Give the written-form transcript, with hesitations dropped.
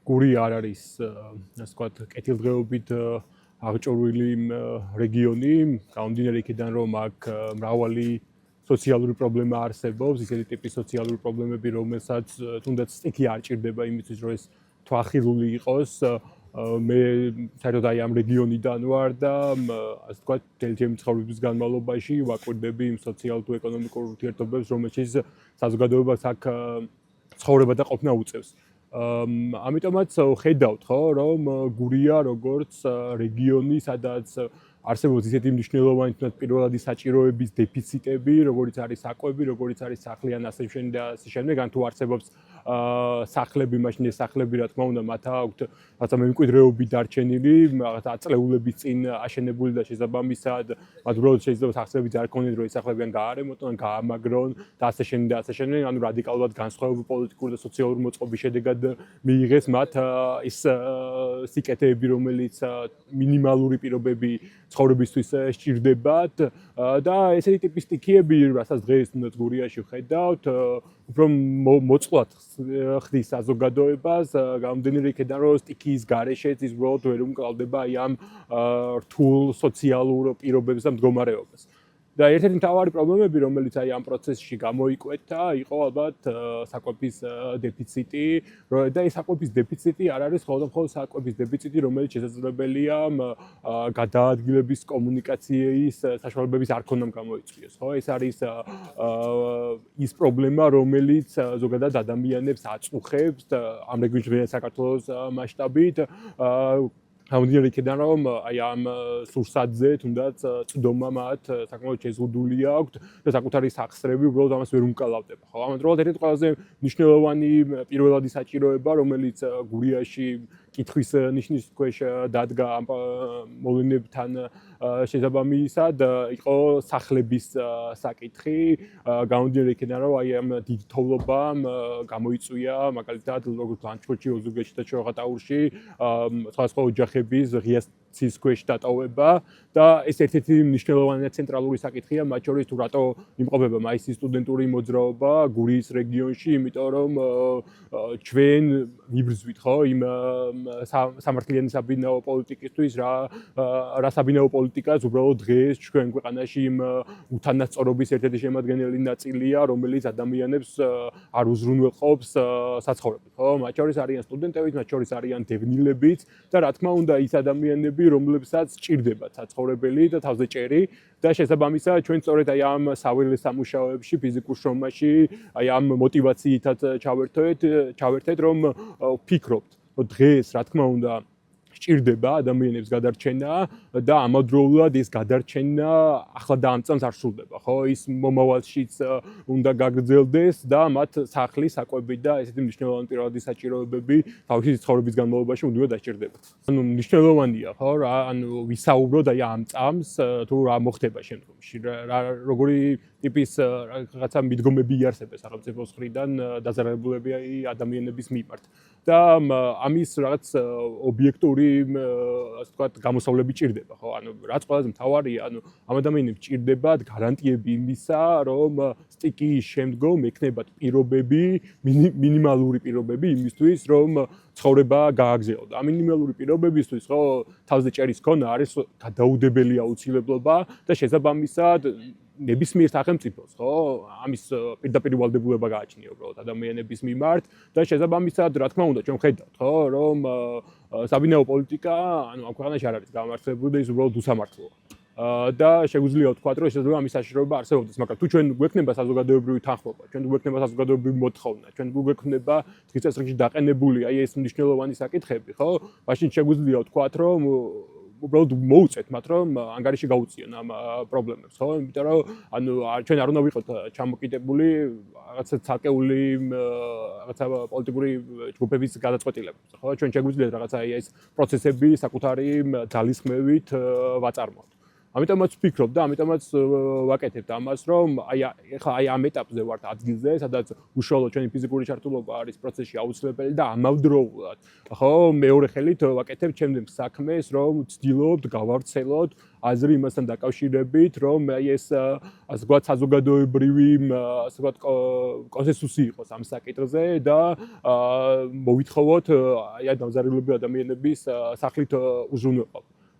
გური არ არის ასე ვთქვათ, კეთილდღეობით აღჭურვილი რეგიონი, გამომდინარე იქიდან, რომ აქ მრავალი სოციალური პრობლემა არსებობს, ისეთი ტიპის სოციალური პრობლემები, რომელსაც თუნდაც სტიქი არ ჭირდება იმისთვის, რომ ეს თვალხილული იყოს. მე საერთოდ აი ამ რეგიონიდან ვარ და ასე ვთქვათ, მთელი ჩემი ცხოვრების განმავლობაში ვაკვირდები იმ სოციალურ თუ ეკონომიკურ ურთიერთობებს, რომელშიც საზოგადოებას აქ ცხოვრება და ყოფნა უწევს. ამიტომაც ხედავთ, ხო, რომ გურია როგორც რეგიონი, სადაც არსებობს ისეთი მნიშვნელოვანი პირველადი საჭიროების დეფიციტები, როგორიც არის საკვები, როგორიც არის სახლი ან ასე შემდეგ, ან თუ არსებობს სახლები, მაშინ ეს სახლები, რა თქმა უნდა, მათ აქვთ რაღაცა მემკვიდრეობით დარჩენილი, რაღაცა აწლეულების წინ აშენებული და შესაბამისად, მათ უბრალოდ შეიძლება სახსრები არ ქონდეს, რომ ეს სახლები ან გაარემონტონ, ან გაამაგრონ და ასე შემდეგ, ანუ რადიკალურად განსხვავებული პოლიტიკური და სოციალური მოწყობის შედეგად მიიღეს მათ ის სიკეთეები, რომელიც მინიმალური პირობები ცხოვრებისთვის სჭირდებათ და ესეთი ტიპის სტიქიები, რასაც დღეს თუნდაც გურიაში ვხედავთ, უფრო მოწყვლად ხდის საზოგადოებას, გამომდინარე იქიდან, რომ სტიქიის გარეშეც ის უბრალოდ ვერ უმკლავდება აი ამ რთულ სოციალურ პირობებს და მდგომარეობას. და ერთ-ერთი მთავარი პრობლემები, რომელიც აი ამ პროცესში გამოიკვეთა, იყო ალბათ საკვების დეფიციტი, და ეს საკვების დეფიციტი არ არის მხოლოდ საკვების დეფიციტი, რომელიც შესაძლებელია გადაადგილების კომუნიკაციის საშუალებების არ ქონამ გამოიწვიოს, ხო? ეს არის ის პრობლემა, რომელიც ზოგადად ადამიანებს აწუხებს ამ რეგიონში საქართველოს მასშტაბით, გამომდინარე იქიდან, რომ აი ამ სურსათზე თუნდაც წვდომა მათ საკმაოდ შეზღუდული აქვთ და საკუთარი სახსრები უბრალოდ ამას ვერ უმკლავდება, ხო? ამავდროულად ერთ-ერთი ყველაზე მნიშვნელოვანი პირველადი საჭიროება, რომელიც გურიაში კითხვის ნიშნის ქვეშ დადგა ამ მოვლენებთან შესაბამისად, იყო სახლების საკითხი, გამომდინარე იქიდან, რომ აი ამ დიდ თოვლობამ გამოიწვია, მაგალითად, როგორც ლანჩხუთში, ოზურგეთში და ჩოღატაურში, სხვადასხვა ოჯახების ღია ცის ქვეშ დატოვება და ეს ერთ-ერთი მნიშვნელოვანი ცენტრალური საკითხია, მათ შორის თუ რატო იმყოფება მაისი სტუდენტური მოძრაობა გურიის რეგიონში, იმიტომ რომ ჩვენ ვიბრძვით, ხო, იმ სამართლიანი საბინაო პოლიტიკისთვის, რა საბინაო პოლიტიკას უბრალოდ დღეს ჩვენ ქვეყანაში იმ უთანასწორობის ერთ-ერთი შემადგენელი ნაწილია, რომელიც ადამიანებს არ უზრუნველყოფს საცხოვრებლად, ხო? მათ შორის არიან სტუდენტებიც, მათ შორის არიან დევნილებიც და რა თქმა უნდა, ის ადამიანები, რომლებსაც სჭირდებათ საცხოვრებელი და თავზე ჭერი და შესაბამისად ჩვენ სწორედ აი ამ საველე სამუშაოებში, ფიზიკურ შრომაში, აი ამ მოტივაციითაც ჩავერთეთ, რომ ვფიქრობთ, რომ დღეს რა თქმა უნდა სჭირდება ადამიანებს გადარჩენა და ამავდროულად ეს გადარჩენა ახლა და ამ წამს არ სრულდება, ხო? ის მომავალშიც უნდა გაგრძელდეს და მათ სახლი, საკვები და ესეთი მნიშვნელოვანი პირველადი საჭიროებები თავისი ცხოვრების განმავლობაში უნდა დასჭირდებათ. ანუ მნიშვნელოვანია, ხო, ანუ ვისაუბროთ აი ამ წამს, თუ რა მოხდება შემდგომში, როგორი ტიპის რაღაცა მიდგომები იარსებებს სახელმწიფოს მხრიდან დაზარალებულები ადამიანების მიმართ. და ამის რაღაც ობიექტური, ასე ვთქვათ, გამოსავლები ჭირდება, ხო? ანუ რაც ყველაზე მთავარია, ანუ ამ ადამიანებს ჭირდებათ გარანტიები იმისა, რომ სტიქიის შემდგომ ექნებათ პირობები, მინიმალური პირობები იმისთვის, რომ ცხოვრება გააგრძელოს. ამ მინიმალური პირობებისთვის, ხო, თავზე ჭერის ქონა არის გადაუდებელი აუცილებლობა და შესაბამისად ნებისმიერ სახელმწიფოს, ხო, ამის პირდაპირ ვალდებულება გააჩნია უბრალოდ ადამიანების მიმართ და შესაბამისად, რა თქმა უნდა, ჩვენ ხედავთ, ხო, რომ საბინაო პოლიტიკა, ანუ ამ ქვეყანაში არ არის გამართლებული და ის უბრალოდ უსამართლოა. და შეგვიძლია ვთქვათ, რომ შესაძლოა ამის საშიშროება არსებობდეს, მაგრამ თუ ჩვენ გვექნება საზოგადოებრივი თანხმობა, ჩვენ გვექნება საზოგადოებრივი მოთხოვნა, ჩვენ გვექნება დღის წესრიგში დაყენებული აი ეს მნიშვნელოვანი საკითხები, ხო? მაშინ შეგვიძლია ვთქვათ, რომ უბრალოდ მოუწეთ მათ, რომ ანგარიში გაუწიონ ამ პრობლემებს, ხო? იმიტომ რომ ანუ ჩვენ არ უნდა ვიყოთ ჩამოკიდებული რაღაცა ცალკეული რაღაცა პოლიტიკური ჯგუფების გადაწყვეტილებებზე, ხო? ჩვენ შეგვიძლია რაღაცა აი ეს პროცესები საკუთარი ძალისხმევით ვაწარმოოთ. ამიტომაც ვფიქრობ და ამიტომაც ვაკეთებ ამას, რომ ეხლა ამ ეტაპზე ვართ ადგილზე, სადაც უშუალოდ ჩვენი ფიზიკური ჩართულობა არის პროცესში აუცილებელი და ამავდროულად, ხო, მეორე ხელით ვაკეთებ ჩემს საქმეს, რომ ვცდილობ გავავრცელოთ აზრი იმასთან დაკავშირებით, რომ ეს ასე ვთქვათ საზოგადოებრივი ასე ვთქვათ კონსენსუსი იყოს ამ საკითხზე და მოვითხოვოთ აი დამზადებულები ადამიანების სახლით უზრუნველყოფა.